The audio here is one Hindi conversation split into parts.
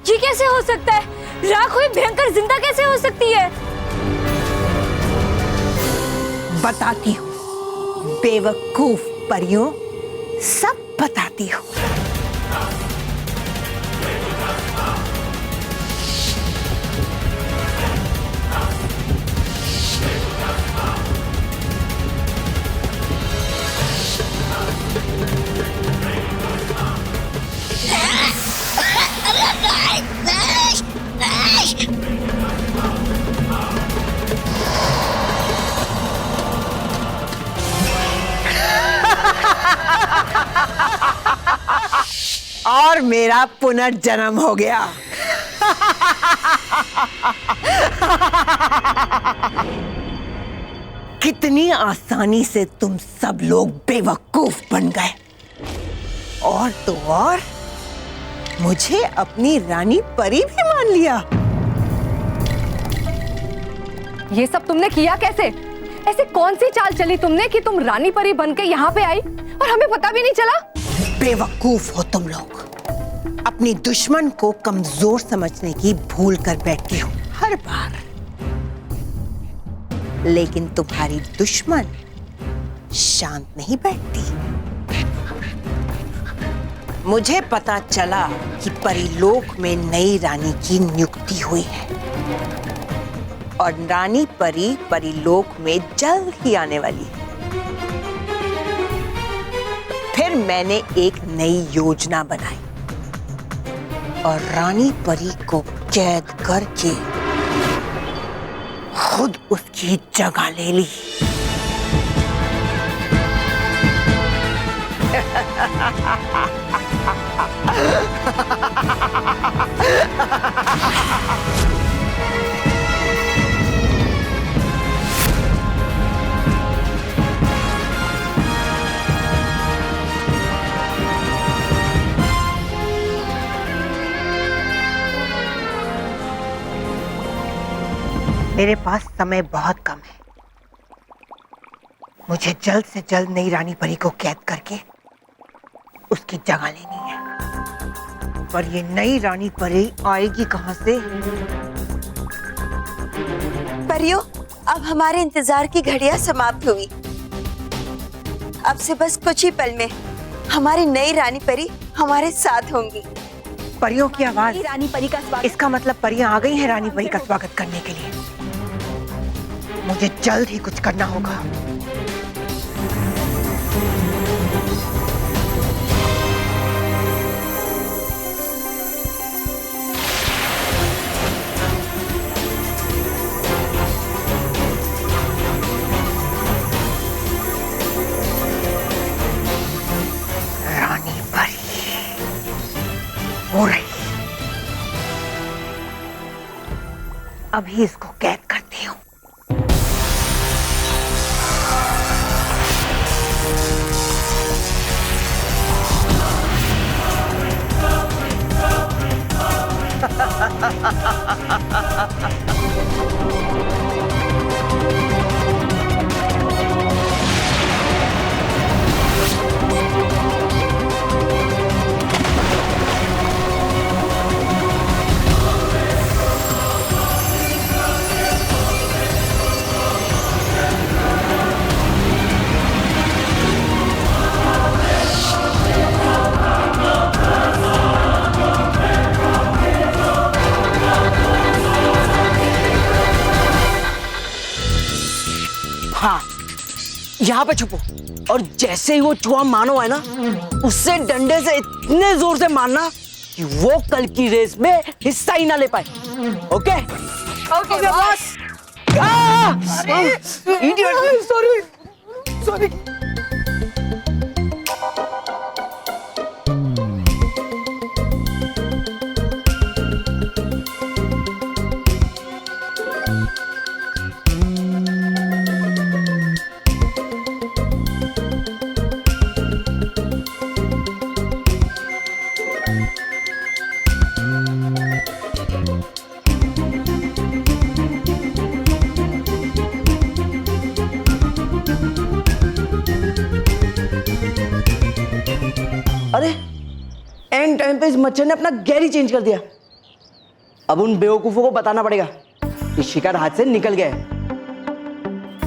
ये कैसे हो सकता है? राख हुई भयंकर जिंदा कैसे हो सकती है? बताती हूँ बेवकूफ परियों, सब बताती हूँ। और मेरा पुनर्जन्म हो गया। कितनी आसानी से तुम सब लोग बेवकूफ बन गए। और तो और मुझे अपनी रानी परी भी मान लिया। ये सब तुमने किया कैसे? ऐसे कौन सी चाल चली तुमने कि तुम रानी परी बन के यहाँ पे आई और हमें पता भी नहीं चला? बेवकूफ हो तुम लोग। अपनी दुश्मन को कमजोर समझने की भूल कर बैठती हो हर बार। लेकिन तुम्हारी दुश्मन शांत नहीं बैठती। मुझे पता चला कि परीलोक में नई रानी की नियुक्ति हुई है और रानी परी परीलोक में जल्द ही आने वाली है। फिर मैंने एक नई योजना बनाई और रानी परी को कैद करके खुद उसकी जगह ले ली। मेरे पास समय बहुत कम है। मुझे जल्द से जल्द नई रानी परी को कैद करके उसकी जगह लेनी है। पर ये नई रानी परी आएगी कहां से? परियों, अब हमारे इंतजार की घड़ियां समाप्त हुई। अब से बस कुछ ही पल में हमारी नई रानी परी हमारे साथ होंगी। परियों की आवाज। रानी परी का स्वागत। इसका मतलब परियां आ गई हैं रानी परी का स्वागत करने के लिए। मुझे जल्द ही कुछ करना होगा। रानी परी हो रही। अभी इसको कैद करती हूँ। हाँ, यहाँ पे छुपो और जैसे ही वो चूहा मानो है ना, उससे डंडे से इतने जोर से मारना कि वो कल की रेस में हिस्सा ही ना ले पाए। Okay? Okay boss. Idiot, sorry sorry. अरे एंड टाइम पे इस मच्छर ने अपना गैरी चेंज कर दिया। अब उन बेवकूफों को बताना पड़ेगा कि शिकार हाथ से निकल गया है।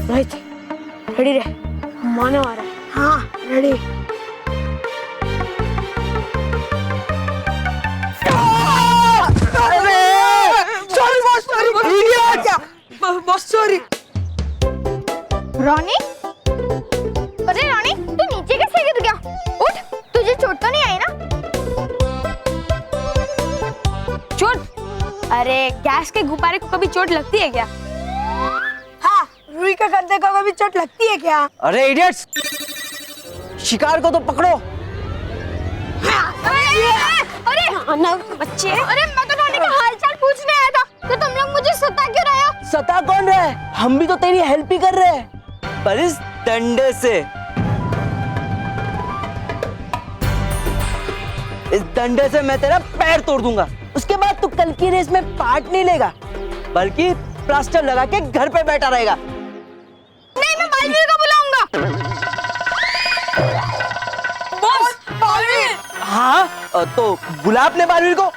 रोहित रेडी रहे, मानो आ रहा है। हाँ रेडी। सॉरी। रोनी, अरे रोनी तू नीचे कैसे गिर गया? उठ, तुझे चोट तो नहीं आई ना? चोट? अरे गैस के गुब्बारे को कभी चोट लगती है क्या? हाँ, रूही के कंधे को कभी चोट लगती है क्या? अरे इडियट्स, शिकार को तो पकड़ो। अरे बच्चे, अरे मैं तो रोनी का हालचाल पूछने आया था, तो तुम लोग मुझे सता क्यों रहे हो? सता कौन रहा है? हम भी तो तेरी हेल्प ही कर रहे हैं, पर इस डंडे से। इस डंडे से मैं तेरा पैर तोड़ दूंगा। उसके बाद तू कल की रेस में पार्ट नहीं लेगा, बल्कि प्लास्टर लगा के घर पे बैठा रहेगा। नहीं, मैं बालवीर को बुलाऊंगा। बॉस, बालवीर। हाँ, तो बुला अपने बालवीर को।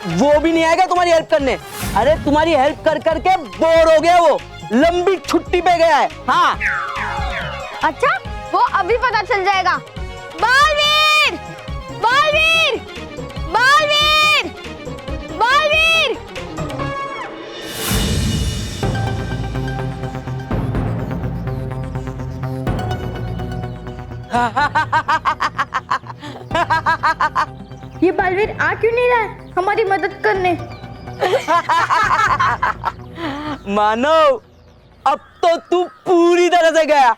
वो भी नहीं आएगा तुम्हारी हेल्प करने। अरे तुम्हारी हेल्प कर करके बोर हो गया, वो लंबी छुट्टी पे गया है। हाँ। अच्छा, वो अभी पता चल जाएगा। बालवीर, बालवीर, बालवीर, बालवीर। ये बालवीर आ क्यों नहीं रहा है हमारी मदद करने? मानव, अब तो तू पूरी तरह से गया।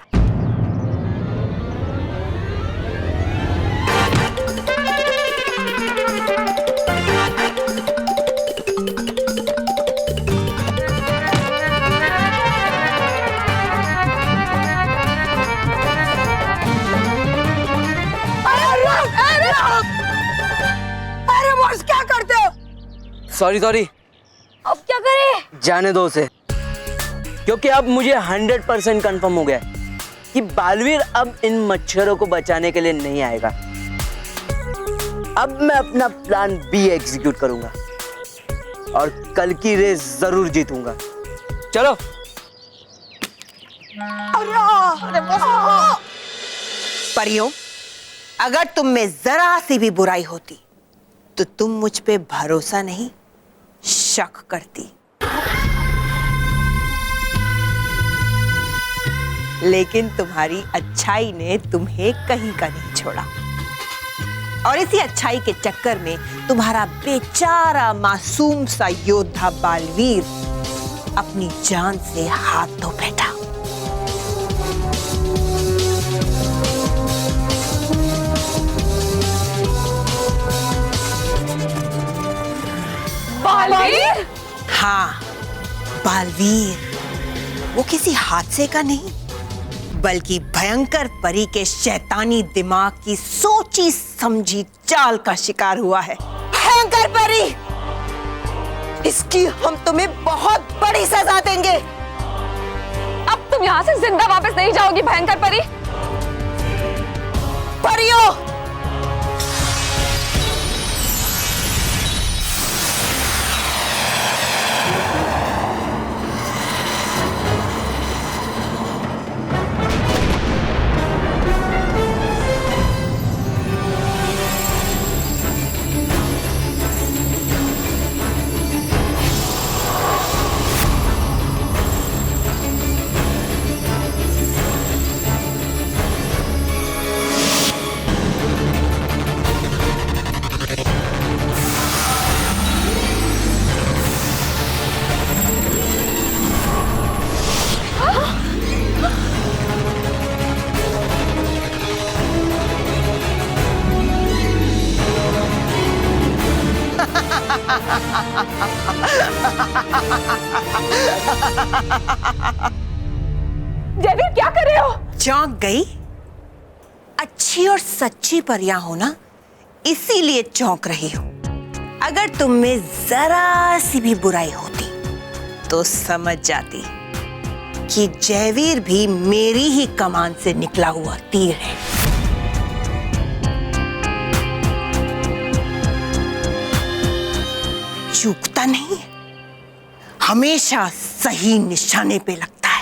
अरे बॉस क्या करते हो? सॉरी। अब क्या करें? जाने दो उसे, क्योंकि अब मुझे 100% कंफर्म हो गया है कि बालवीर अब इन मच्छरों को बचाने के लिए नहीं आएगा। अब मैं अपना प्लान बी एग्जीक्यूट करूंगा और कल की रेस जरूर जीतूंगा। चलो। परियों, अगर तुम में जरा सी भी बुराई होती तो तुम मुझ पे भरोसा नहीं, शक करती। लेकिन तुम्हारी अच्छाई ने तुम्हें कहीं का नहीं छोड़ा, और इसी अच्छाई के चक्कर में तुम्हारा बेचारा मासूम सा योद्धा बालवीर अपनी जान से हाथ धो बैठा। बालवीर? हाँ, बालवीर। वो किसी हादसे का नहीं, बल्कि भयंकर परी के शैतानी दिमाग की सोची समझी चाल का शिकार हुआ है। भयंकर परी, इसकी हम तुम्हें बहुत बड़ी सजा देंगे। अब तुम यहाँ से जिंदा वापस नहीं जाओगी भयंकर परी। परियों, जयवीर क्या कर रहे हो? चौंक गई? अच्छी और सच्ची परियां हो ना, इसीलिए चौंक रही हो। अगर तुम में जरा सी भी बुराई होती तो समझ जाती कि जयवीर भी मेरी ही कमान से निकला हुआ तीर है। चूकता नहीं है। हमेशा सही निशाने पे लगता है।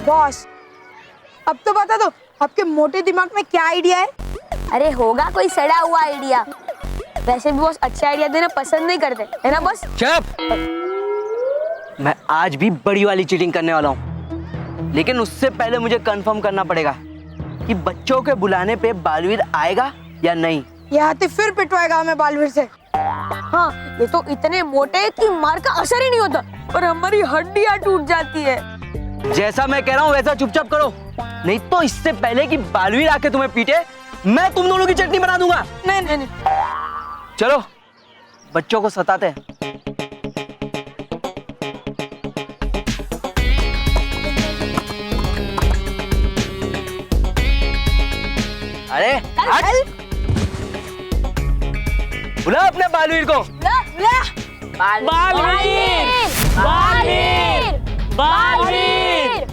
बॉस, अब तो बता दो आपके मोटे दिमाग में क्या आइडिया है? अरे होगा कोई सड़ा हुआ आइडिया। वैसे भी बॉस अच्छे आइडिया देना पसंद नहीं करते, है ना बॉस? चुप। मैं आज भी बड़ी वाली चीटिंग करने वाला हूँ, लेकिन उससे पहले मुझे कंफर्म करना पड़ेगा कि बच्चों के बुलाने पे बालवीर आएगा या नहीं। ये हाथी फिर पिटवाएगा हमें बालवीर से। हाँ, ये तो इतने मोटे हैं कि मार का असर ही नहीं होता और हमारी हड्डियां टूट जाती है। जैसा मैं कह रहा हूँ वैसा चुपचाप करो, नहीं तो इससे पहले कि बालवीर आके तुम्हें पीटे मैं तुम दोनों की चटनी बना दूंगा। नहीं नहीं नहीं। चलो बच्चों को सताते हैं। अरे हट! बुला अपने बालवीर को। बालवीर! बालवीर! बालवीर!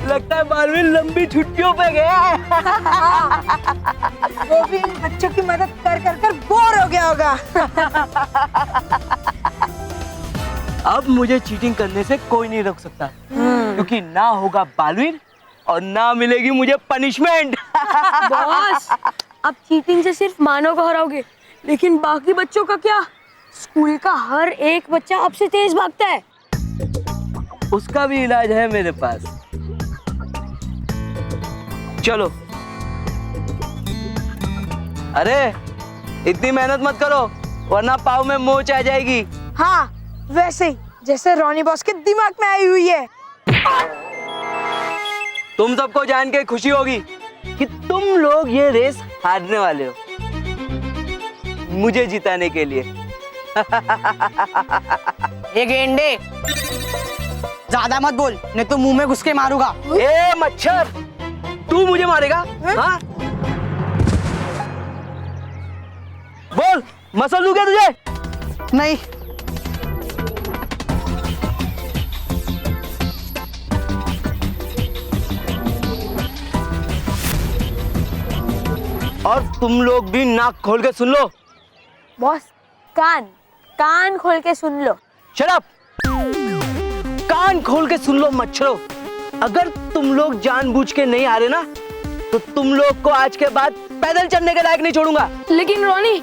लगता है बालवीर लंबी छुट्टियों पे गया है। वो भी इन बच्चों की मदद कर कर कर बोर हो गया होगा। अब मुझे चीटिंग करने से कोई नहीं रोक सकता, क्योंकि ना होगा बालवीर और ना मिलेगी मुझे पनिशमेंट। बॉस, अब चीटिंग से सिर्फ मानो को हराओगे, लेकिन बाकी बच्चों का क्या? स्कूल का हर एक बच्चा आपसे तेज भागता है। उसका भी इलाज है मेरे पास। चलो। अरे इतनी मेहनत मत करो, वरना पाव में मोच आ जाएगी। हाँ, वैसे ही जैसे रॉनी बॉस के दिमाग में आई हुई है। तुम सबको जान के खुशी होगी कि तुम लोग ये रेस हारने वाले हो मुझे जिताने के लिए। ये गेंडे, ज्यादा मत बोल, नहीं तो मुंह में घुस के मारूंगा। ए मच्छर, तू मुझे मारेगा? हाँ? बोल, मसल दूं क्या तुझे? नहीं। और तुम लोग भी नाक खोल के सुन लो। बॉस, कान खोल के सुन लो। Shut up! कान खोल के सुन लो मच्छरों। अगर तुम लोग जानबूझ के नहीं आ रहे ना, तो तुम लोग को आज के बाद पैदल चलने के लायक नहीं छोड़ूंगा। लेकिन रॉनी,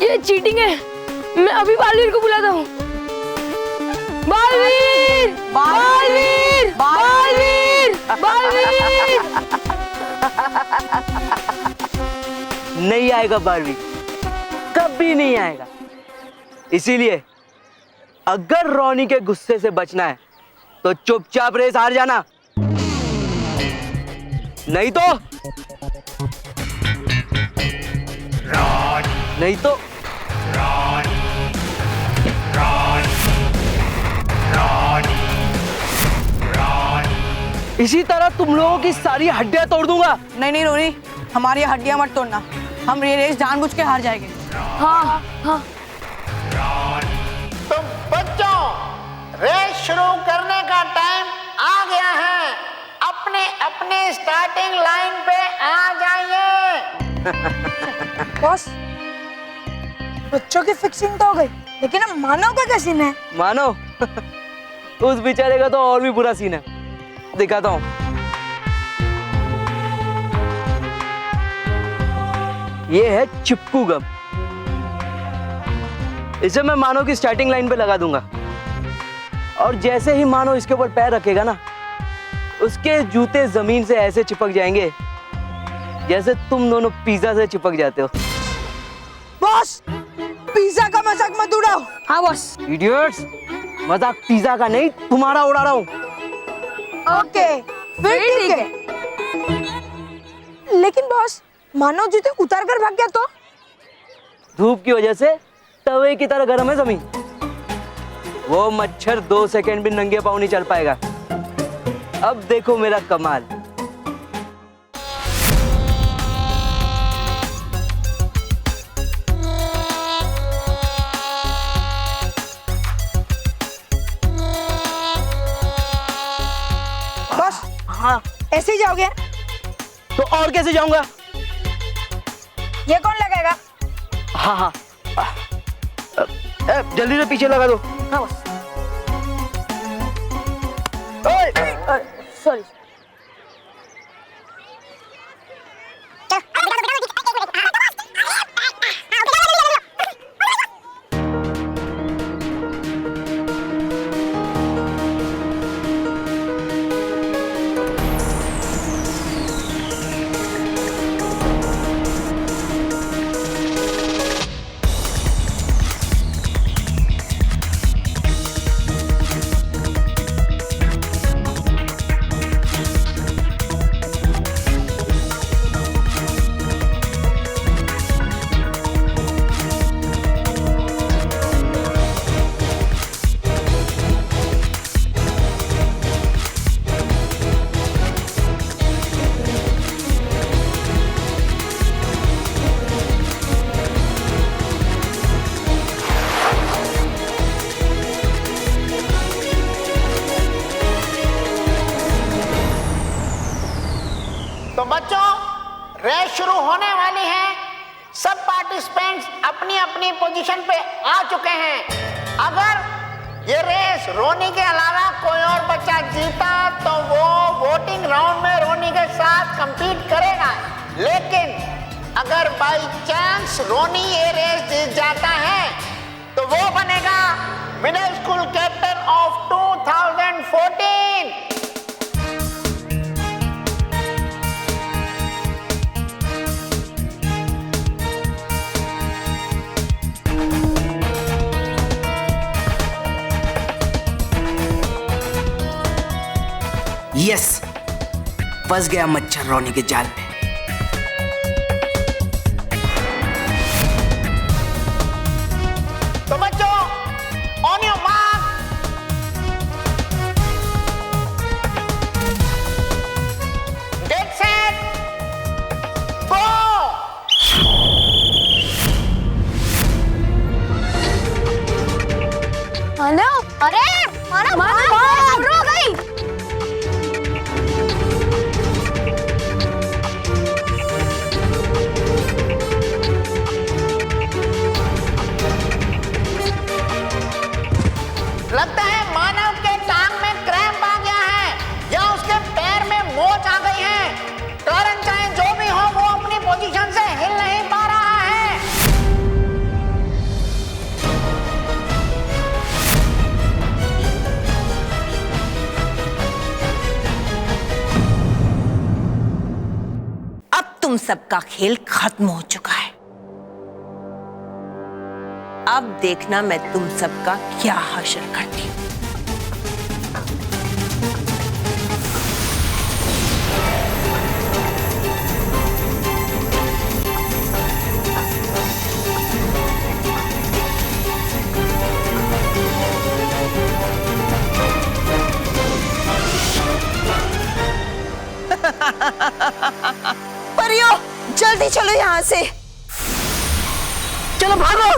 ये चीटिंग है। मैं अभी बालवीर को बुलाता हूँ। बालवीर! बालवीर! बालवीर! बालवीर! नहीं आएगा बालवीर, कभी नहीं आएगा। इसीलिए अगर रॉनी के गुस्से से बचना है तो चुपचाप रेस हार जाना, नहीं तो नहीं तो इसी तरह तुम लोगों की सारी हड्डियां तोड़ दूंगा। नहीं नहीं रोनी, हमारी हड्डियां मत तोड़ना, हम ये रेस जानबूझ के हार जाएंगे। हाँ हाँ। तो बच्चों, रेस शुरू करने का टाइम आ गया है। अपने अपने स्टार्टिंग लाइन पे आ जाइए। बॉस, बच्चों की फिक्सिंग तो हो गई, लेकिन अब मानव का क्या सीन है? मानो उस बेचारे का तो और भी बुरा सीन है, दिखाता हूँ। ये है चिपकू गम। इसे मैं मानो की स्टार्टिंग लाइन पे लगा दूंगा और जैसे ही मानो इसके ऊपर पैर रखेगा ना, उसके जूते जमीन से ऐसे चिपक जाएंगे जैसे तुम दोनों पिज्जा से चिपक जाते हो। बॉस, पिज्जा का मजाक मत उड़ाओ। हाँ बॉस। इडियट्स, मजाक पिज्जा का नहीं तुम्हारा उड़ा रहा हूँ। ओके, फिर ठीक है। लेकिन बॉस, मानो जूते उतार कर भाग गया तो? धूप की वजह से तवे की तरह गर्म है जमीन। वो मच्छर 2 सेकंड भी नंगे पाँव नहीं चल पाएगा। अब देखो मेरा कमाल। बॉस, हाँ, ऐसे ही जाओगे? तो और कैसे जाऊंगा? ये कौन लगाएगा? हाँ हाँ, जल्दी से पीछे लगा दो। हाँ बॉस। ओए! सॉरी। तो बच्चों, रेस शुरू होने वाली है। सब पार्टिसिपेंट्स अपनी अपनी पोजीशन पे आ चुके हैं। अगर ये रेस रोनी के अलावा कोई और बच्चा जीता तो वो वोटिंग राउंड में रोनी के साथ compete करेगा। लेकिन अगर बाई चांस रोनी ये रेस जीत जाता है तो वो बनेगा middle school captain of 2014। Yes, फंस गया मच्छर रोनी के जाल में। तो बच्चों, on your mark, get set, go. Manav, अरे मानव, मानव शुरू हो गई। लगता है मानव के टांग में क्रैम्प आ गया है या उसके पैर में मोच आ गई है। कारण चाहे जो भी हो, वो अपनी पोजीशन से हिल नहीं पा रहा है। अब तुम सबका खेल खत्म हो चुका है। अब देखना मैं तुम सबका क्या हासिल करती हूँ। जल्दी चलो यहाँ से। चलो भागो।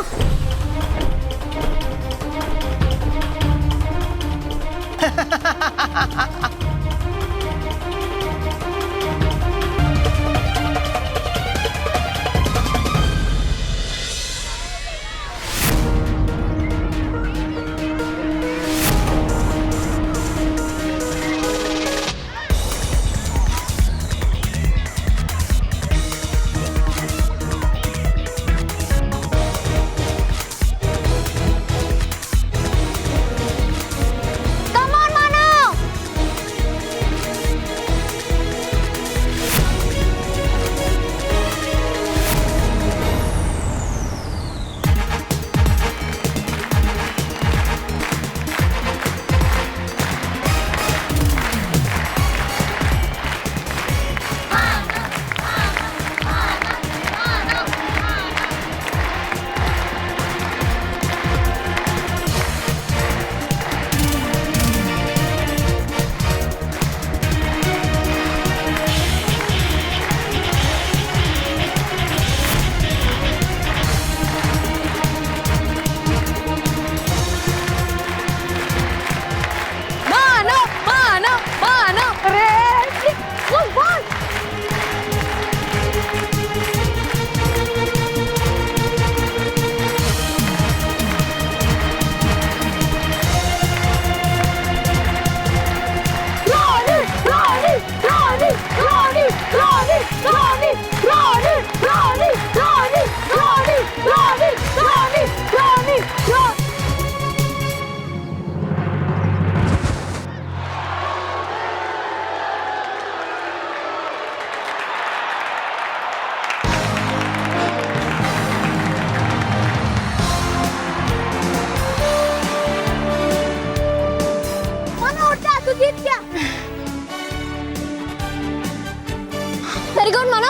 वेरी गुड मानो,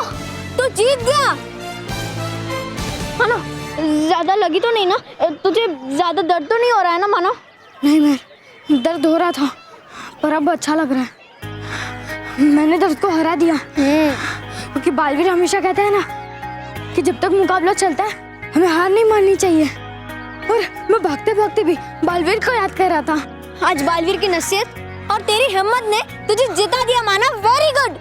तू जीत गया। मानो, ज्यादा लगी तो नहीं ना? तुझे ज्यादा दर्द तो नहीं हो रहा है ना मानो? नहीं, मैं दर्द हो रहा था पर अब अच्छा लग रहा है। मैंने दर्द को हरा दिया क्योंकि बालवीर हमेशा कहते हैं ना कि जब तक मुकाबला चलता है हमें हार नहीं माननी चाहिए। और मैं भागते भागते भी बालवीर को याद कर रहा था। आज बालवीर की नसीहत और तेरी हिम्मत ने तुझे जिता दिया माना। Very good.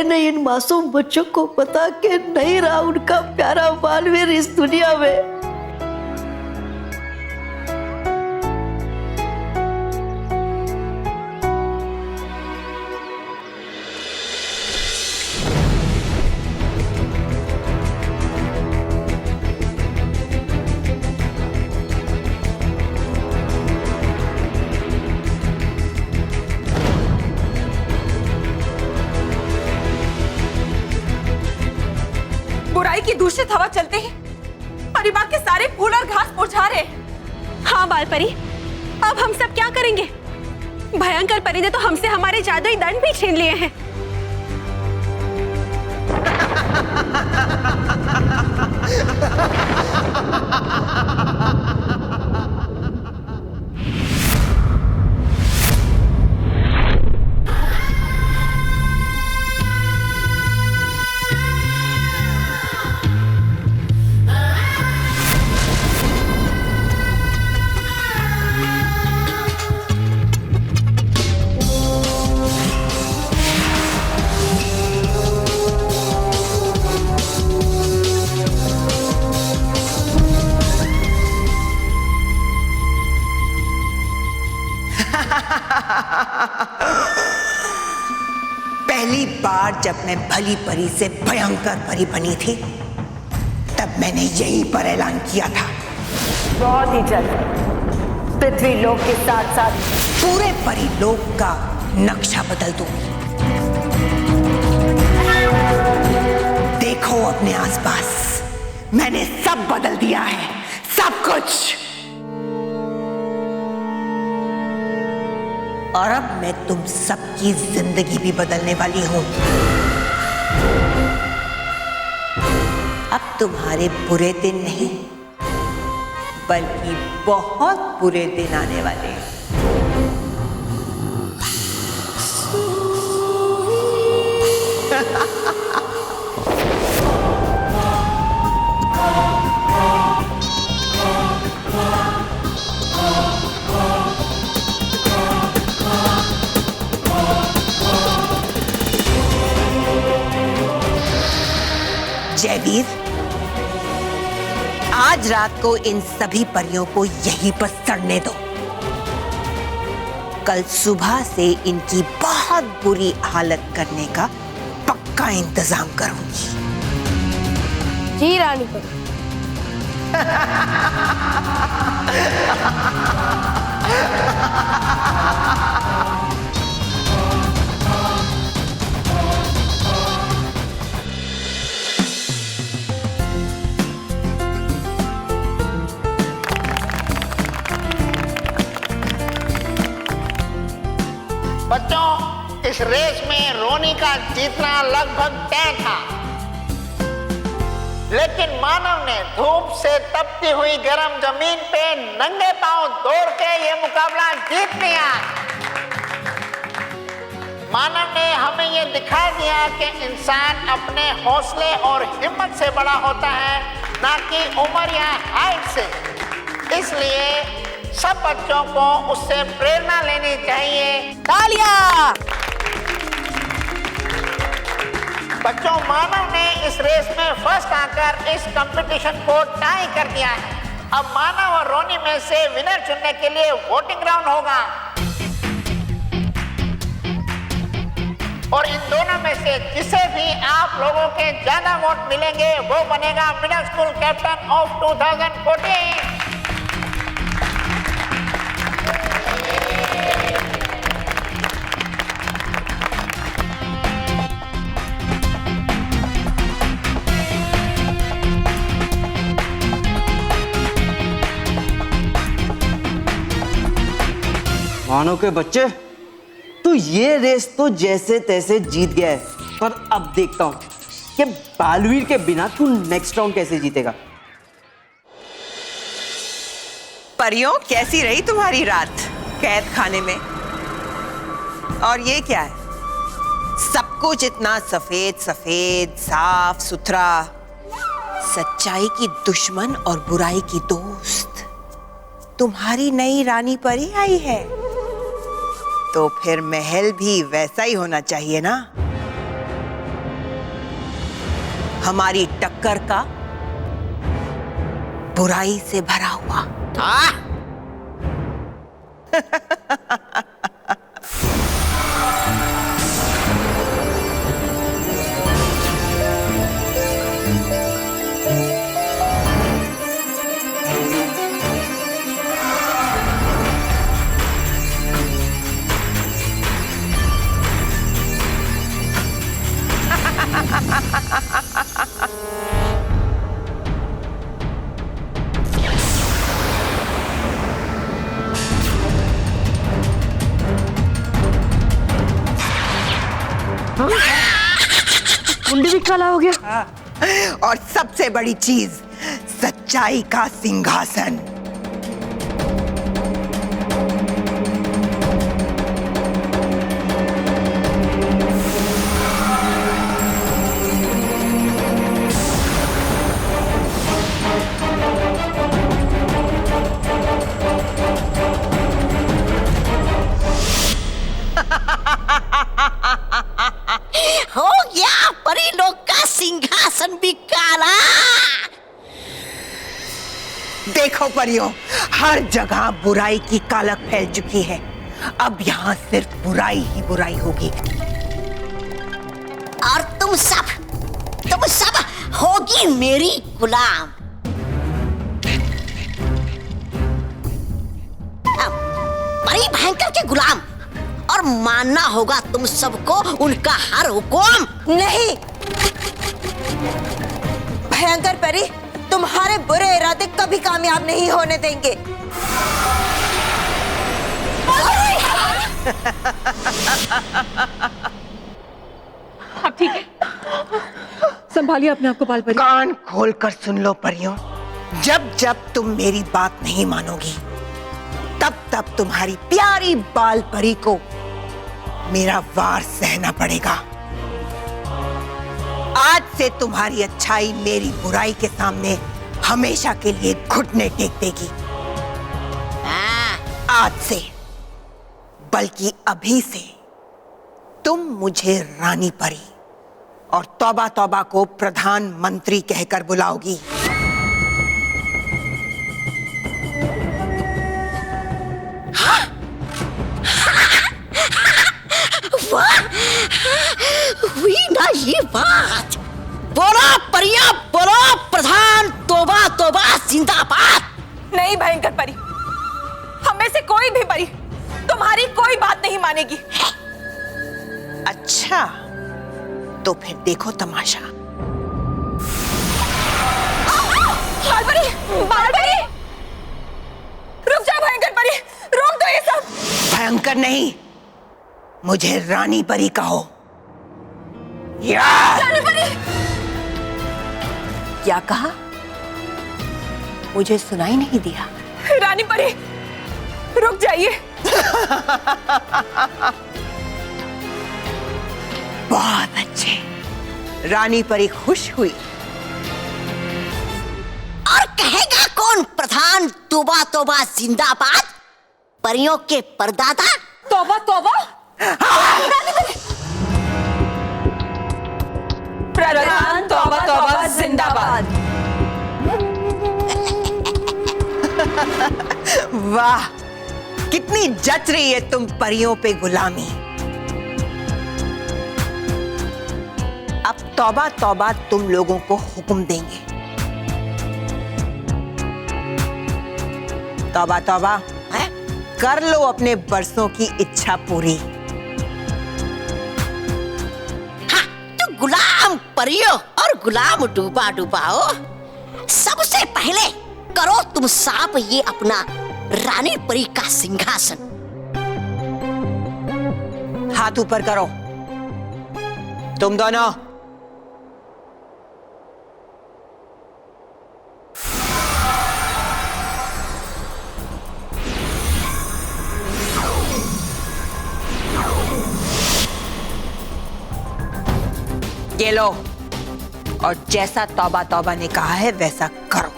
नहीं, इन मासूम बच्चों को पता कि नहीं रहा उनका प्यारा बालवीर इस दुनिया में। बुराई की दूषित हवा चलते ही परिवार के सारे फूल और घास मुरझा रहे। हाँ बालपरी, अब हम सब क्या करेंगे? भयंकर परी ने तो हमसे हमारे जादुई दंड भी छीन लिए हैं। पहली बार जब मैं भली परी से भयंकर परी बनी थी तब मैंने यहीं पर ऐलान किया था, बहुत ही जल्द पृथ्वी लोक के साथ साथ पूरे परी लोक का नक्शा बदल दूंगी। देखो अपने आसपास, मैंने सब बदल दिया है, सब कुछ। और अब मैं तुम सबकी जिंदगी भी बदलने वाली हूं। अब तुम्हारे बुरे दिन नहीं बल्कि बहुत बुरे दिन आने वाले हैं। जयवीर, आज रात को इन सभी परियों को यहीं पर सड़ने दो। कल सुबह से इनकी बहुत बुरी हालत करने का पक्का इंतजाम करूंगी। जी रानी परी। बच्चों, इस रेस में रोनी का जीतना लगभग तय था, लेकिन मानव ने धूप से तपती हुई गर्म जमीन पे नंगे पांव दौड़ के ये मुकाबला जीत लिया। मानव ने हमें ये दिखा दिया कि इंसान अपने हौसले और हिम्मत से बड़ा होता है, ना कि उम्र या हाइट से। इसलिए सब बच्चों को उससे प्रेरणा लेनी चाहिए। तालियां! बच्चों, मानव ने इस रेस में फर्स्ट आकर इस कंपटीशन को टाई कर दिया है। अब मानव और रोनी में से विनर चुनने के लिए वोटिंग राउंड होगा और इन दोनों में से जिसे भी आप लोगों के ज्यादा वोट मिलेंगे वो बनेगा मिडिल स्कूल कैप्टन ऑफ 2014। मानो के बच्चे, तू ये रेस तो जैसे तैसे जीत गया है, पर अब देखता हूं कि बालवीर के बिना तू नेक्स्ट राउंड कैसे जीतेगा। परियों, कैसी रही तुम्हारी रात कैद खाने में? और ये क्या है? सब कुछ इतना सफेद सफेद, साफ सुथरा। सच्चाई की दुश्मन और बुराई की दोस्त तुम्हारी नई रानी परी आई है, तो फिर महल भी वैसा ही होना चाहिए ना। हमारी टक्कर का बुराई से भरा हुआ। कुंडी भी काला हो गया। और सबसे बड़ी चीज, सच्चाई का सिंहासन। हो गया परी लोग का सिंहासन भी काला। देखो परियों, हर जगह बुराई की कालक फैल चुकी है। अब यहाँ सिर्फ बुराई ही बुराई होगी। और तुम सब होगी मेरी गुलाम। परी भयंकर के गुलाम, और मानना होगा तुम सबको उनका हर हुक्म। नहीं, भयंकर परी तुम्हारे बुरे इरादे कभी कामयाब नहीं होने देंगे। अब ठीक है, संभालिए अपने आप को बाल परी। कान खोलकर सुन लो परियों, जब जब तुम मेरी बात नहीं मानोगी, तब तब तुम्हारी प्यारी बाल परी को मेरा वार सहना पड़ेगा। से तुम्हारी अच्छाई मेरी बुराई के सामने हमेशा के लिए घुटने टेक देगी। आज से, बल्कि अभी से तुम मुझे रानी परी और तौबा तौबा को प्रधानमंत्री कहकर बुलाओगी। वाह, हुई ना ये बात। बोलो परिया, बोलो प्रधान तौबा तौबा जिंदाबाद। नहीं भयंकर परी, हम में से कोई भी परी तुम्हारी कोई बात नहीं मानेगी। अच्छा, तो फिर देखो तमाशा। बालपरी, बालपरी, रुक जा भयंकर परी, रोक दो ये सब। भयंकर नहीं, मुझे रानी परी कहो। रानी परी। क्या कहा? मुझे सुनाई नहीं दिया। रानी परी, रुक जाइए। बहुत अच्छे, रानी परी खुश हुई। और कहेगा कौन प्रधान तौबा तौबा जिंदाबाद? परियों के परदादा तौबा तौबा। प्रधान तौबा तौबा जिंदाबाद। वाह, कितनी जच रही है तुम परियों पे गुलामी। अब तौबा तौबा तुम लोगों को हुक्म देंगे। तौबा तौबा, कर लो अपने बरसों की इच्छा पूरी। हाँ, तो गुलाम परियो और गुलाम डूबा डूबाओ, सबसे पहले करो तुम साफ ये अपना रानी परी का सिंहासन। हाथ ऊपर करो तुम दोनों। ये लो, और जैसा तौबा तौबा ने कहा है वैसा करो।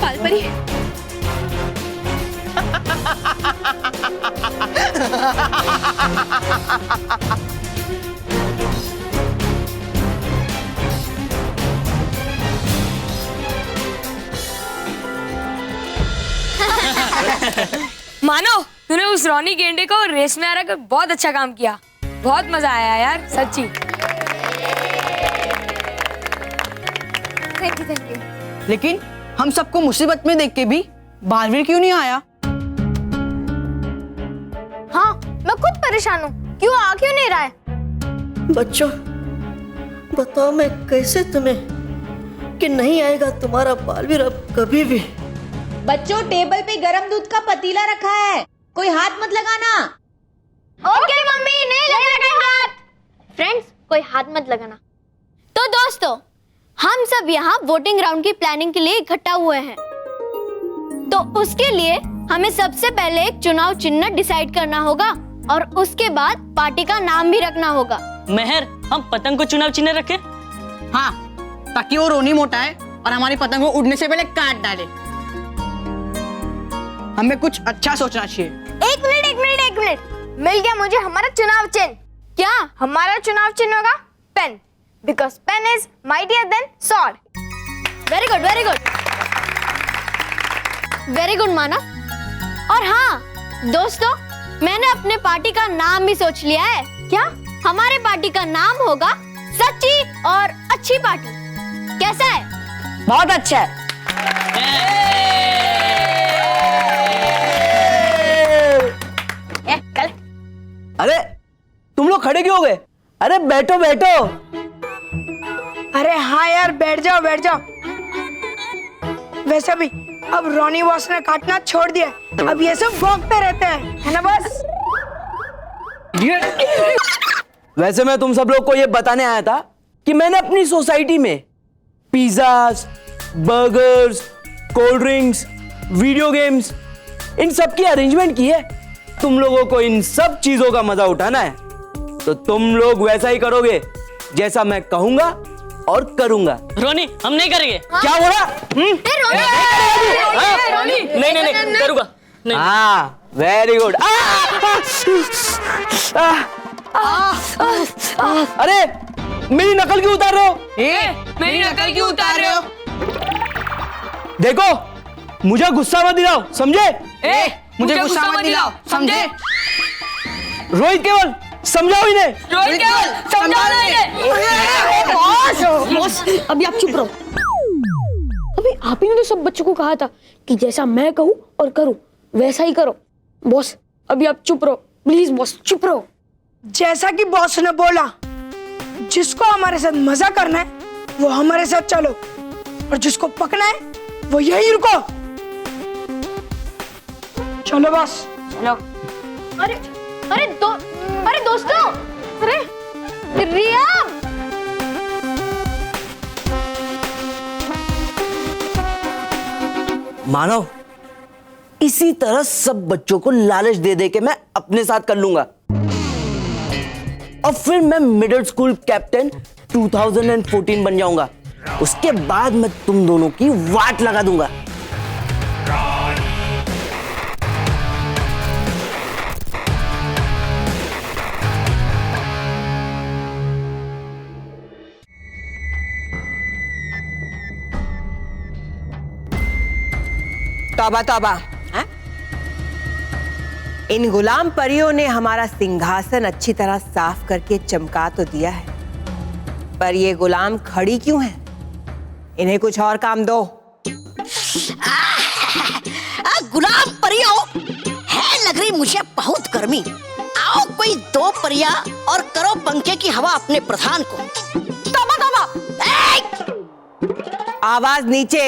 बालपरी, मानो तूने उस रोनी गेंडे को रेस में हरा कर बहुत अच्छा काम किया। बहुत मजा आया यार, सच्ची। Thank you. लेकिन हम सबको मुसीबत में देख के भी बालवीर क्यों नहीं आया? हाँ, मैं खुद परेशान हूँ, क्यों आ क्यों नहीं रहा है? बच्चों, बताओ मैं कैसे तुम्हें कि नहीं आएगा तुम्हारा बालवीर अब कभी भी। बच्चों, टेबल पे गरम दूध का पतीला रखा है, कोई हाथ मत लगाना। ओके मम्मी, नहीं लगेगा हाथ। फ्रेंड्स, कोई हाथ मत लगाना। तो दोस्तों, हम सब यहाँ वोटिंग राउंड की प्लानिंग के लिए इकट्ठा हुए हैं। तो उसके लिए हमें सबसे पहले एक चुनाव चिन्ह डिसाइड करना होगा और उसके बाद पार्टी का नाम भी रखना होगा। मेहर, हम पतंग को चुनाव चिन्ह रखें? हाँ, ताकि वो रोनी मोटा है और हमारी पतंग को उड़ने से पहले काट डाले। हमें कुछ अच्छा सोचना चाहिए। एक मिनट, मिल गया मुझे हमारा चुनाव चिन्ह। क्या हमारा चुनाव चिन्ह होगा? Pen, because pen is mightier than sword. Very good, very good, very good माना। और हाँ दोस्तों, मैंने अपने पार्टी का नाम भी सोच लिया है। क्या? हमारे पार्टी का नाम होगा सच्ची और अच्छी पार्टी। कैसा है? बहुत अच्छा है। अरे तुम लोग खड़े क्यों हो गए? अरे बैठो बैठो। अरे हाँ यार, बैठ जाओ बैठ जाओ। वैसे भी अब रोनी बॉस ने काटना छोड़ दिया, अब ये सब वॉक पे रहते हैं, है ना बॉस? वैसे मैं तुम सब लोग को ये बताने आया था कि मैंने अपनी सोसाइटी में pizzas, burgers, cold drinks, video games इन सब की अरेंजमेंट की है। तुम लोगों को इन सब चीजों का मजा उठाना है तो तुम लोग वैसा ही करोगे जैसा मैं कहूंगा और करूंगा। रोनी, हम नहीं करेंगे। क्या बोला? नहीं करूंगा। हाँ, वेरी गुड। अरे मेरी नकल क्यों उतार रहे हो? मेरी नकल क्यों उतार रहे हो? देखो, मुझे गुस्सा मत दिलाओ, समझे? मुझे गुस्सा मत दिलाओ, समझे? रोहित केवल समझाओ इन्हें। रोहित केवल समझाओ इन्हें। बॉस अभी आप चुप रहो। अभी आप ही ने तो सब बच्चों को कहा था कि जैसा मैं कहूँ और करूँ वैसा ही करो। बॉस अभी आप चुप रहो, प्लीज बॉस चुप रहो। जैसा कि बॉस ने बोला, जिसको हमारे साथ मजा करना है वो हमारे साथ चलो, और जिसको पकना है वो यहीं रुको। चलो बॉस, चलो। अरे दोस्तों, अरे रिया, मानव, इसी तरह सब बच्चों को लालच दे दे के मैं अपने साथ कर लूंगा और फिर मैं मिडिल स्कूल कैप्टन 2014 बन जाऊंगा। उसके बाद मैं तुम दोनों की वाट लगा दूंगा। तौबा तौबा, हाँ? इन गुलाम परियों ने हमारा सिंहासन अच्छी तरह साफ करके चमका तो दिया है, पर ये गुलाम खड़ी क्यों हैं? इन्हें कुछ और काम दो। गुलाम परियों, है लग रही मुझे बहुत गर्मी। आओ कोई 2 परियां और करो पंखे की हवा अपने प्रधान को। तौबा तौबा। आवाज नीचे,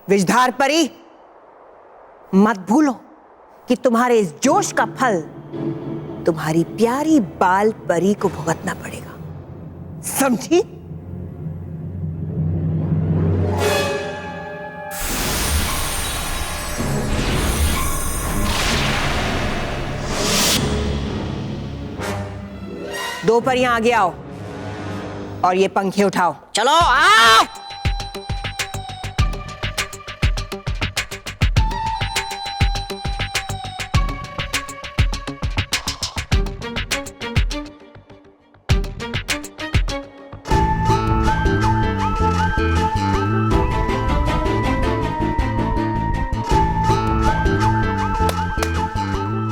विषधार परी। मत भूलो कि तुम्हारे इस जोश का फल तुम्हारी प्यारी बाल परी को भुगतना पड़ेगा, समझी? दो परियां आगे आओ और ये पंखे उठाओ। चलो आओ।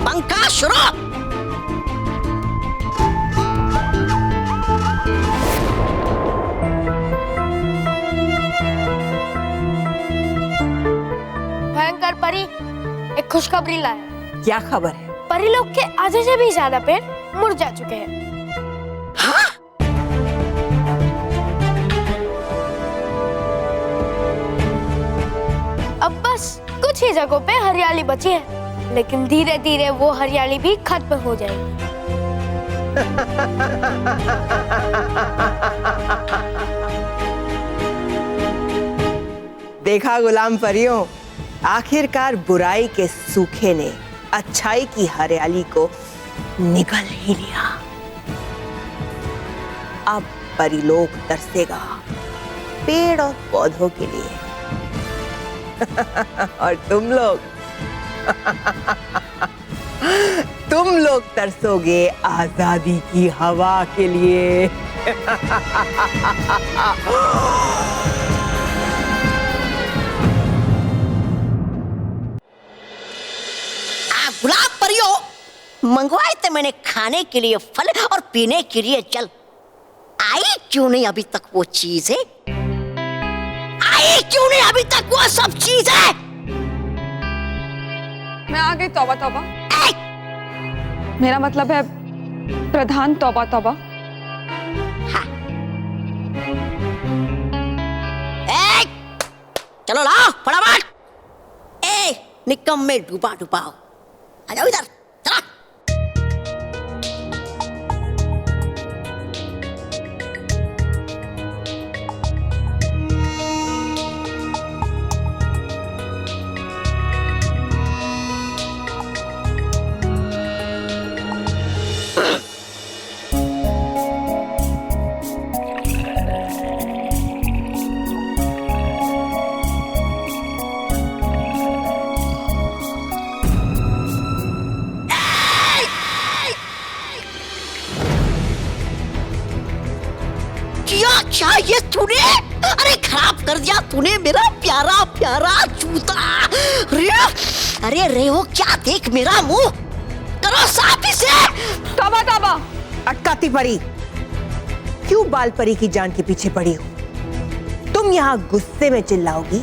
पंखा शुरू। भयंकर परी एक खुशखबरी लाया। क्या खबर है? परी लोग के आधे से भी ज्यादा पेड़ मुरझा चुके हैं। अब बस कुछ ही जगहों पे हरियाली बची है, लेकिन धीरे धीरे वो हरियाली भी खत्म हो जाएगी। देखा गुलाम परियों, आखिरकार बुराई के सूखे ने अच्छाई की हरियाली को निगल ही लिया। अब परिलोक तरसेगा पेड़ और पौधों के लिए और तुम लोग तरसोगे आजादी की हवा के लिए। गुलाब परियों, मंगवाए थे मैंने खाने के लिए फल और पीने के लिए जल। आई क्यों नहीं अभी तक वो चीज है? आई क्यों नहीं अभी तक वो सब चीज है? मैं आ गई। तौबा तौबा। मेरा मतलब है प्रधान तौबा तौबा। चलो लाओ फटाफट। निकम्मे डूबा डूबाओ, आ जाओ इधर। चला। ये तूने, अरे खराब कर दिया तूने मेरा प्यारा प्यारा जूता। अरे रे वो क्या, देख मेरा मुंह, करो साफ इसे। तौबा तौबा। अटकाती परी, क्यों बाल परी की जान के पीछे पड़ी हो? तुम यहाँ गुस्से में चिल्लाओगी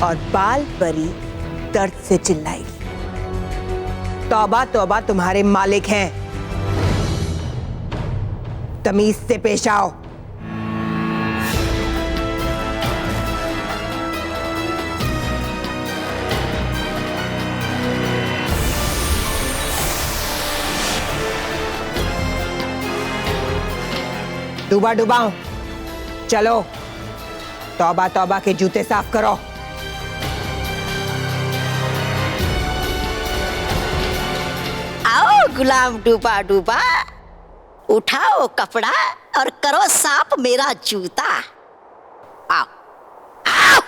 और बाल परी दर्द से चिल्लाएगी। तौबा तौबा तुम्हारे मालिक हैं, तमीज से पेश आओ। डूबा डूबाओ, चलो तौबा तौबा के जूते साफ करो। आओ गुलाम डूबा डूबा, उठाओ कपड़ा और करो साफ मेरा जूता। आओ आओ।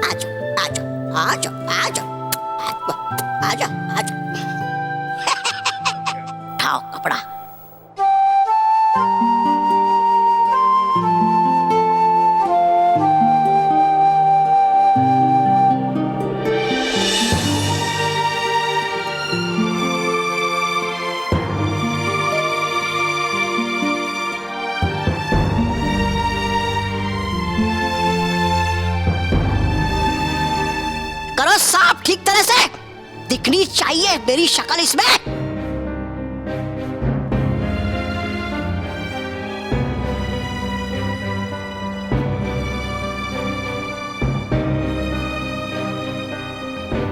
आजो आजो आजो आजो, उठाओ कपड़ा। करो साफ ठीक तरह से, दिखनी चाहिए मेरी शक्ल इसमें।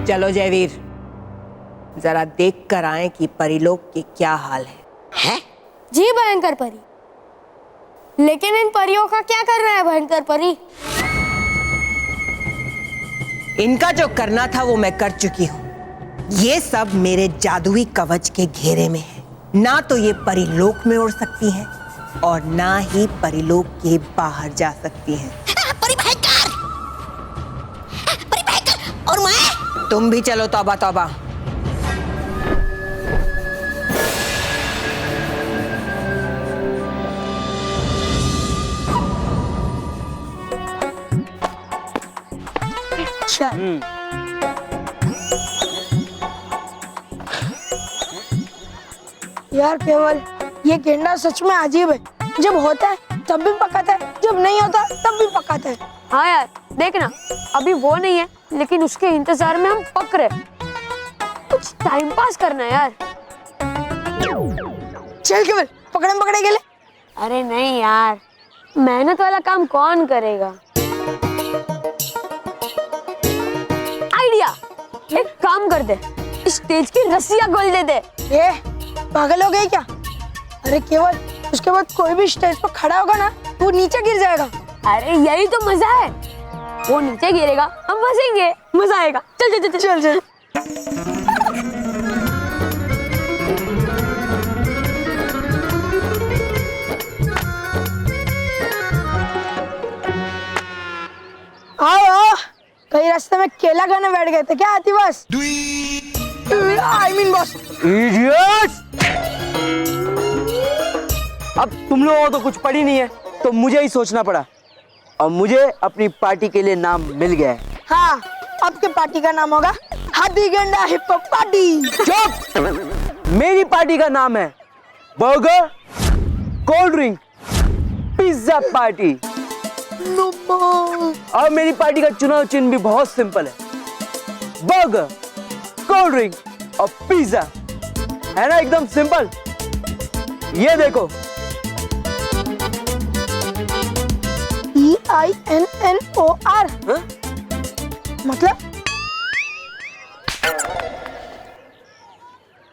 चलो जयवीर, जरा देख कर आए कि परिलोक के क्या हाल है? जी भयंकर परी, लेकिन इन परियों का क्या करना है भयंकर परी? इनका जो करना था वो मैं कर चुकी हूँ। ये सब मेरे जादुई कवच के घेरे में है। ना तो ये परिलोक में उड़ सकती हैं और ना ही परिलोक के बाहर जा सकती हैं। और मैं? तुम भी चलो तौबा तौबा। यार केवल ये गेंडा सच में अजीब है। जब होता है तब भी पकाता है, जब नहीं होता तब भी पकाता है। हाँ यार देखना, अभी वो नहीं है लेकिन उसके इंतजार में हम पक रहे। कुछ टाइम पास करना है यार। चल केवल पकड़े पकड़े गेले। अरे नहीं यार, मेहनत वाला काम कौन करेगा? आइडिया, एक काम कर दे, स्टेज की रस्सियां खोल दे दे। ये पागल हो गई क्या? अरे केवल उसके बाद कोई भी स्टेज पर खड़ा होगा ना, वो नीचे गिर जाएगा। अरे यही तो मजा है, वो नीचे गिरेगा, हम हंसेंगे, मजा आएगा। चल चल चल चल चल। आओ आओ, कहीं रास्ते में केला खाने बैठ गए थे क्या? आती बस। I mean boss. इडियट्स! अब तुम लोगों को तो कुछ पड़ी नहीं है, तो मुझे ही सोचना पड़ा और मुझे अपनी पार्टी के लिए नाम मिल गया है। हाँ, आपके पार्टी का नाम होगा हाथी गेंडा हिप हॉप पार्टी। चुप! मेरी पार्टी का नाम है burger, cold drink, pizza party. और मेरी पार्टी का चुनाव चिन्ह भी बहुत सिंपल है, बर्गर, कोल्ड ड्रिंक और पिज्जा। है ना एकदम सिंपल। ये देखो, EINNOR मतलब?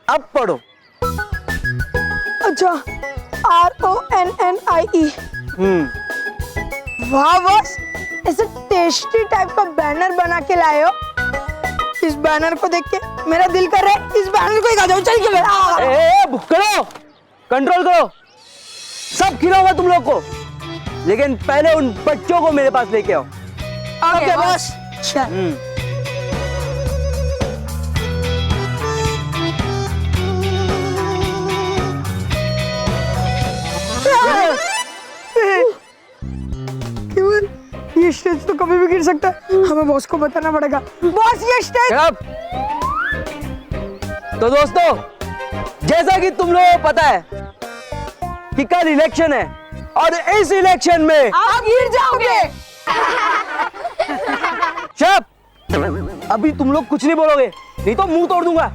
अब पढ़ो। अच्छा, RONNIE। वाह बॉस, ऐसे टेस्टी टाइप का बैनर बना के लाए हो। इस बैनर को देख के मेरा दिल कर रहा है इस बैनर को ही खा जाऊं। चल के करो, कंट्रोल करो, सब खिलाऊंगा तुम लोग को, लेकिन पहले उन बच्चों को मेरे पास लेके आओ। Okay boss. ये स्टेज तो कभी भी गिर सकता है, हमें बॉस को बताना पड़ेगा। बॉस ये स्टेज। तो दोस्तों, जैसा कि तुम लोगों को पता है कि कल इलेक्शन है और इस इलेक्शन में आप गिर जाओगे। शप! अभी तुम लोग कुछ नहीं बोलोगे, नहीं तो मुंह तोड़ दूंगा।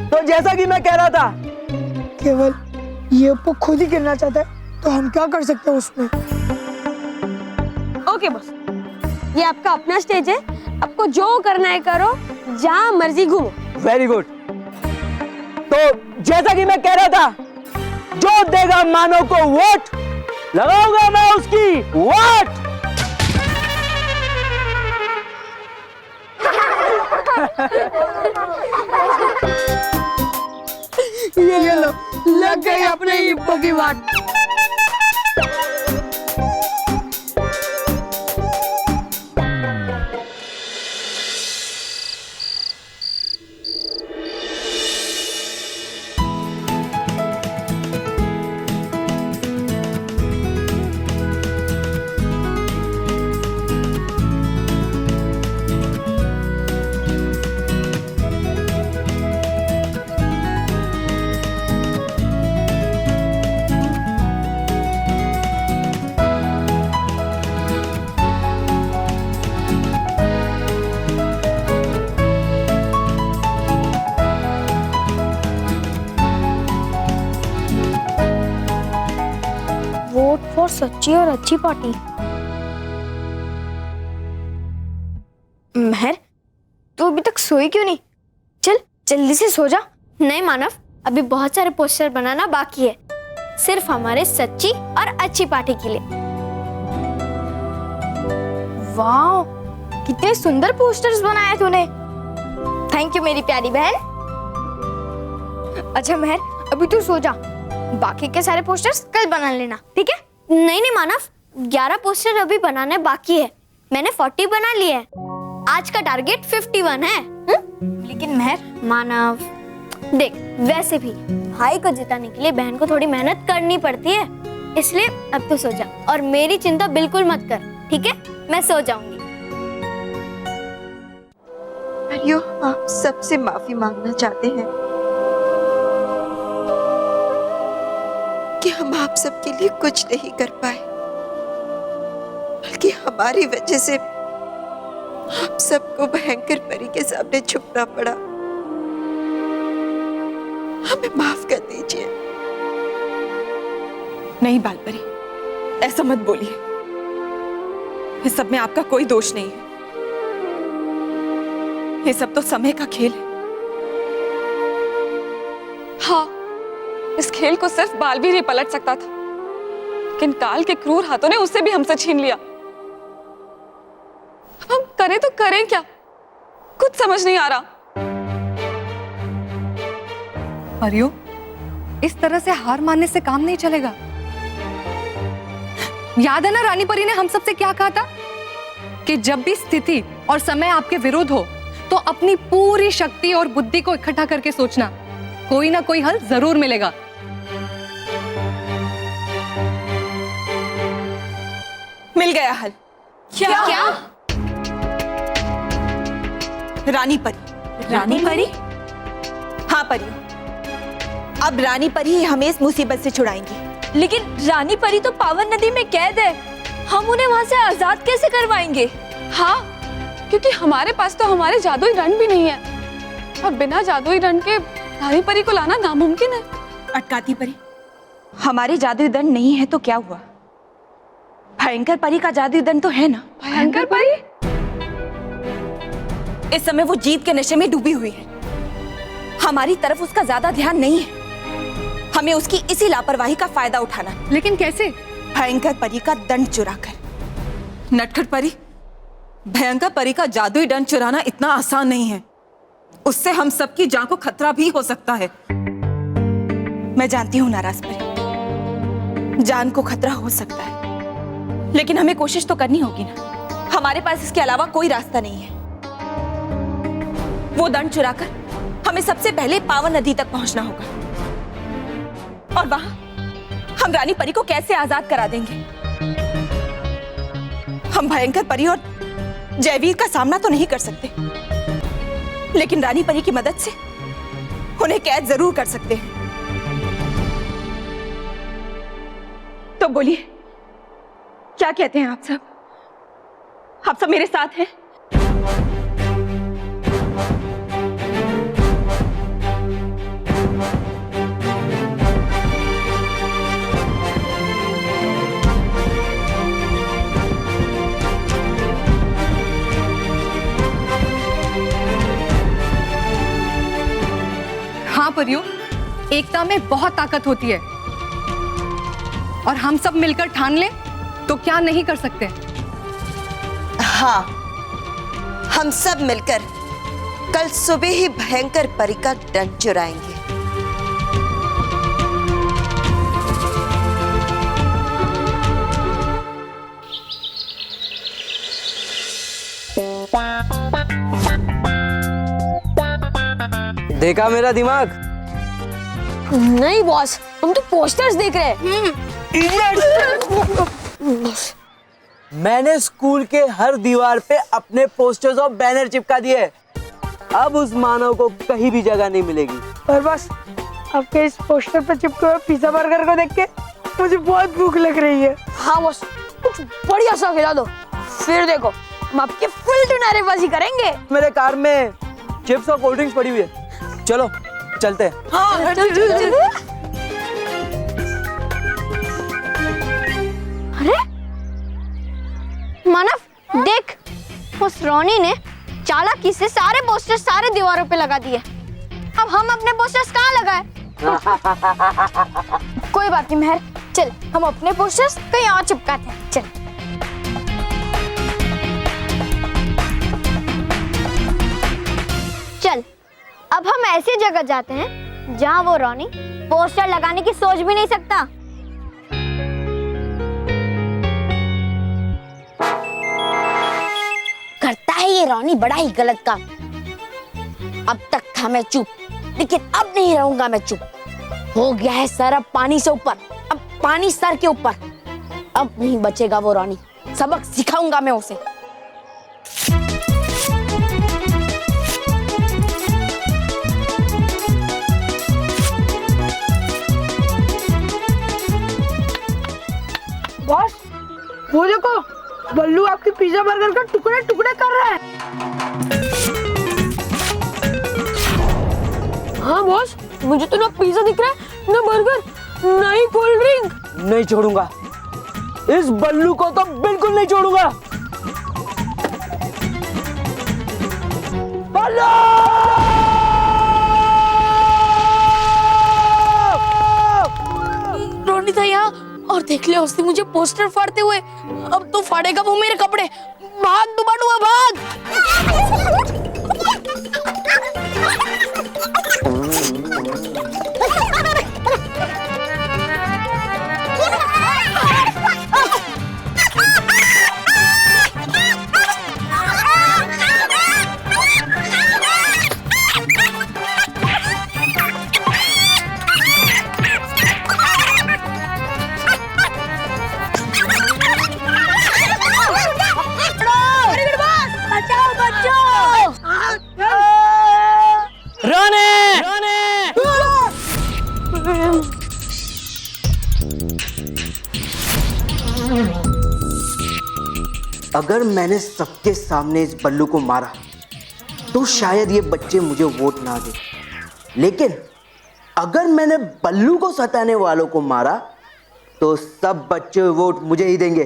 तो जैसा कि मैं कह रहा था, केवल ये अप्पू खुद ही गिरना चाहता है, तो हम क्या कर सकते हैं उसमें? ओके बॉस, ये आपका अपना स्टेज है, आपको जो करना है करो, जहाँ मर्जी घूमो। Very good. तो जैसा कि मैं कह रहा था, जो देगा मानव को वोट, लगाऊंगा मैं उसकी वोट। ये लो, लग गई अपने इप्पो की बात। वोट फॉर सच्ची और अच्छी पार्टी। महर, तू अभी तक सोई क्यों नहीं? चल जल्दी से सो जा। नहीं मानव, अभी बहुत सारे पोस्टर बनाना बाकी है, सिर्फ हमारे सच्ची और अच्छी पार्टी के लिए। वाह, कितने सुंदर पोस्टर्स बनाए तूने। थैंक यू मेरी प्यारी बहन। अच्छा महर, अभी तू सो जा, बाकी के सारे पोस्टर्स कल बना लेना, ठीक है? नहीं नहीं मानव, 11 पोस्टर अभी बनाने बाकी है, मैंने 40 बना लिए हैं। आज का टारगेट 51 है। लेकिन महर, मानव देख, वैसे भी भाई को जिताने के लिए बहन को थोड़ी मेहनत करनी पड़ती है, इसलिए अब तो सो जा और मेरी चिंता बिल्कुल मत कर, ठीक है? मैं सो जाऊंगी। परियो, आप सबसे माफी मांगना चाहते हैं कि हम आप सबके लिए कुछ नहीं कर पाए, बल्कि हमारी वजह से आप सबको भयंकर परी के सामने झुकना पड़ा। हमें माफ कर दीजिए। नहीं बालपरी, ऐसा मत बोलिए, इस सब में आपका कोई दोष नहीं है, ये सब तो समय का खेल है। हाँ, इस खेल को सिर्फ बालवीर ही पलट सकता था, लेकिन काल के क्रूर हाथों ने उसे भी हमसे छीन लिया। अब हम करें तो करें क्या, कुछ समझ नहीं आ रहा। परियो, इस तरह से हार मानने से काम नहीं चलेगा। याद है ना रानी परी ने हम सबसे क्या कहा था कि जब भी स्थिति और समय आपके विरुद्ध हो तो अपनी पूरी शक्ति और बुद्धि को इकट्ठा करके सोचना, कोई ना कोई हल जरूर मिलेगा। मिल गया हल। क्या? रानी परी। रानी परी? हाँ परी, अब रानी परी ही हमें इस मुसीबत से छुड़ाएंगी। लेकिन रानी परी तो पावन नदी में कैद है, हम उन्हें वहां से आजाद कैसे करवाएंगे? हाँ, क्योंकि हमारे पास तो हमारे जादुई दंड भी नहीं है, और बिना जादुई दंड के रानी परी को लाना नामुमकिन है। अटकाती परी, हमारे जादुई दंड नहीं है तो क्या हुआ? भयंकर परी का जादुई दंड तो है ना। भयंकर परी? इस समय वो जीत के नशे में डूबी हुई है, हमारी तरफ उसका ज्यादा ध्यान नहीं है, हमें उसकी इसी लापरवाही का फायदा उठाना। लेकिन कैसे? भयंकर परी का दंड चुराकर। नटखट परी, भयंकर परी का जादुई दंड चुराना इतना आसान नहीं है, उससे हम सबकी जान को खतरा भी हो सकता है। मैं जानती हूँ नाराज परी, जान को खतरा हो सकता है, लेकिन हमें कोशिश तो करनी होगी ना। हमारे पास इसके अलावा कोई रास्ता नहीं है। वो दंड चुराकर हमें सबसे पहले पावन नदी तक पहुंचना होगा, और वहां हम रानी परी को कैसे आजाद करा देंगे? हम भयंकर परी और जयवीर का सामना तो नहीं कर सकते, लेकिन रानी परी की मदद से उन्हें कैद जरूर कर सकते हैं। तो बोलिए, क्या कहते हैं आप सब? आप सब मेरे साथ हैं? हाँ परियों, एकता में बहुत ताकत होती है और हम सब मिलकर ठान लें तो क्या नहीं कर सकते। हाँ, हम सब मिलकर कल सुबह ही भयंकर परी का दंड चुराएंगे। देखा मेरा दिमाग? नहीं बॉस, हम तो पोस्टर्स देख रहे हैं। मैंने स्कूल के हर दीवार पे अपने पोस्टर्स और बैनर चिपका दिए। अब उस मानव को कहीं भी जगह नहीं मिलेगी। और बस आपके इस पोस्टर पे चिपके हुए पिज्जा बर्गर को देख के मुझे बहुत भूख लग रही है। हाँ बॉस, कुछ बढ़िया सा खिला दो, फिर देखो हम आपके फुल टनारेबाजी करेंगे। मेरे कार में चिप्स और कोल्ड ड्रिंक्स पड़ी हुई है, चलो चलते हैं। हाँ, चल। अरे मानव देख, उस रोनी ने चालाकी से सारे पोस्टर्स सारे दीवारों पे लगा दिए। अब हम अपने पोस्टर्स कहाँ लगाए? कोई बात नहीं मेहर, चल हम अपने पोस्टर्स कहीं और चिपकाते हैं। चल चल, अब हम ऐसी जगह जाते हैं जहाँ वो रोनी पोस्टर लगाने की सोच भी नहीं सकता। करता है ये रोनी बड़ा ही गलत काम। अब तक था मैं चुप, लेकिन अब नहीं रहूंगा मैं चुप। हो गया है सर अब पानी से ऊपर, अब पानी सर के ऊपर। अब नहीं बचेगा वो रोनी, सबक सिखाऊंगा मैं उसे। बॉस, वो देखो, बल्लू आपके पिज्जा बर्गर का टुकड़े टुकड़े कर रहा है। हाँ बॉस, मुझे तो ना पिज्जा दिख रहा है, ना बर्गर, ना ही कोल्ड ड्रिंक। नहीं छोड़ूंगा, इस बल्लू को तो बिल्कुल नहीं छोड़ूंगा। बल्लू! रोनी था यहाँ और देख लिया उसने मुझे पोस्टर फाड़ते हुए। अब तो फाड़ेगा वो मेरे कपड़े। भाग दुबाडुआ भाग। अगर मैंने सबके सामने इस बल्लू को मारा तो शायद ये बच्चे मुझे वोट ना दें, लेकिन अगर मैंने बल्लू को सताने वालों को मारा तो सब बच्चे वोट मुझे ही देंगे।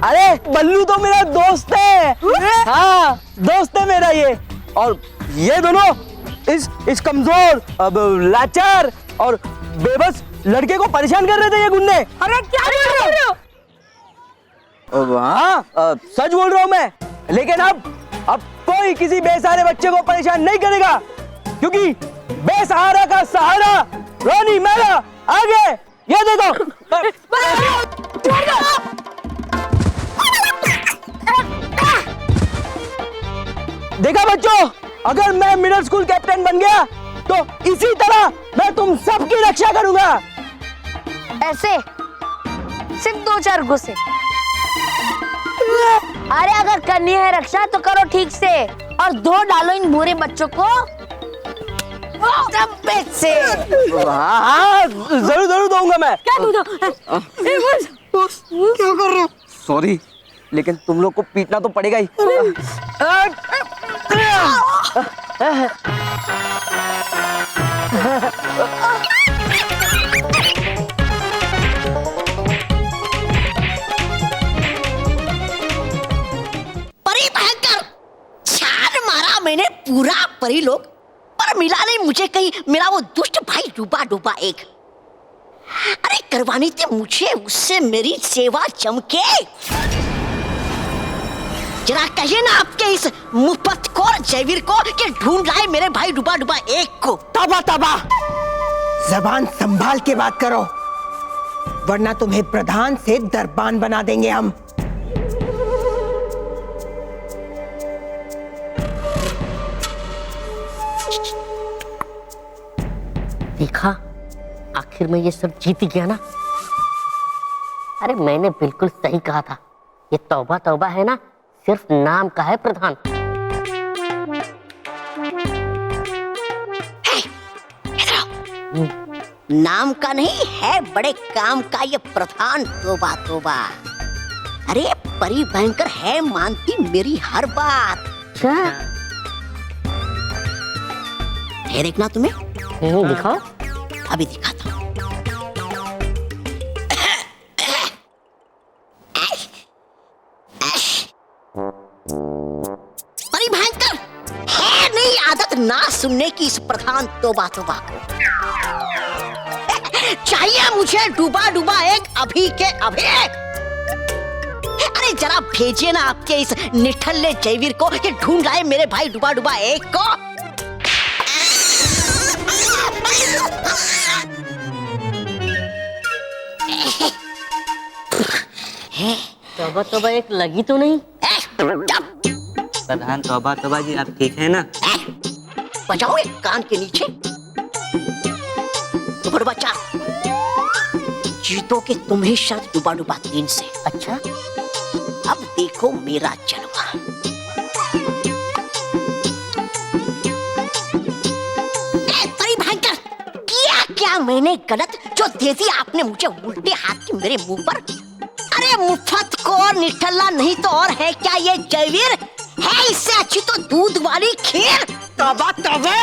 अरे बल्लू तो मेरा दोस्त है। हाँ, दोस्त है मेरा ये। और ये दोनों इस कमजोर, अब लाचार और बेबस लड़के को परेशान कर रहे थे ये गुंडे। अरे क्या बोल रहे हो? हाँ, सच बोल रहा हूँ मैं। लेकिन अब कोई किसी बेसहारे बच्चे को परेशान नहीं करेगा, क्योंकि बेसहारा का सहारा रोनी मेरा। आगे ये देखो। देखा बच्चों, अगर मैं मिडिल स्कूल कैप्टन बन गया तो इसी तरह मैं तुम सबकी रक्षा करूंगा। ऐसे सिर्फ 2-4 गुस्से अरे अगर करनी है रक्षा तो करो ठीक से और धो डालो इन बुरे बच्चों को से। हाँ जरूर जरूर दूंगा मैं। क्या दूंगा? क्या कर रहे हो? सॉरी, लेकिन तुम लोग को पीटना तो पड़ेगा ही। परी भयंकर, छान मारा मैंने पूरा परी लोग, पर मिला नहीं मुझे कहीं मेरा वो दुष्ट भाई डूबा डूबा एक। अरे करवानी थी मुझे उससे मेरी सेवा चमके। जरा कहिए ना आपके इस मुफ्तखोर जयवीर को कि ढूंढ लाए मेरे भाई डूबा डूबा एक को। तबा तबा, जबान संभाल के बात करो, वरना तुम्हें प्रधान से दरबान बना देंगे हम। देखा, आखिर में ये सब जीत गया ना। अरे मैंने बिल्कुल सही कहा था, ये तौबा तौबा है ना, सिर्फ नाम का है प्रधान। नाम का नहीं है, बड़े काम का ये प्रधान। तौबा तौबा। अरे परी भयंकर है, मानती मेरी हर बात। क्या है देखना तुम्हें? दिखाओ, अभी दिखाता हूँ। परी भयंकर है नहीं आदत ना सुनने की इस प्रधान तौबा तौबा को। चाहिए मुझे डूबा डूबा एक अभी के अभी। अरे जरा भेजिए ना आपके इस निठल्ले जयवीर को कि ढूंढ लाए मेरे भाई डूबा डूबा एक को। तौबा तौबा एक लगी तो नहीं? प्रधान तौबा तौबा जी, आप ठीक है ना? बजाओ एक कान के नीचे। डूबा डूबा 4 जीतोगे तुम्हें शर्त डूबा डूबा 3 से। अच्छा, अब देखो मेरा जलवा। परी भयंकर, किया क्या मैंने गलत जो दे दी आपने मुझे उल्टे हाथ की मेरे मुंह पर? अरे मुफ्त को और निठल्ला नहीं तो और है क्या ये जयवीर? है इससे अच्छी तो दूध वाली खीर। तबा तबा,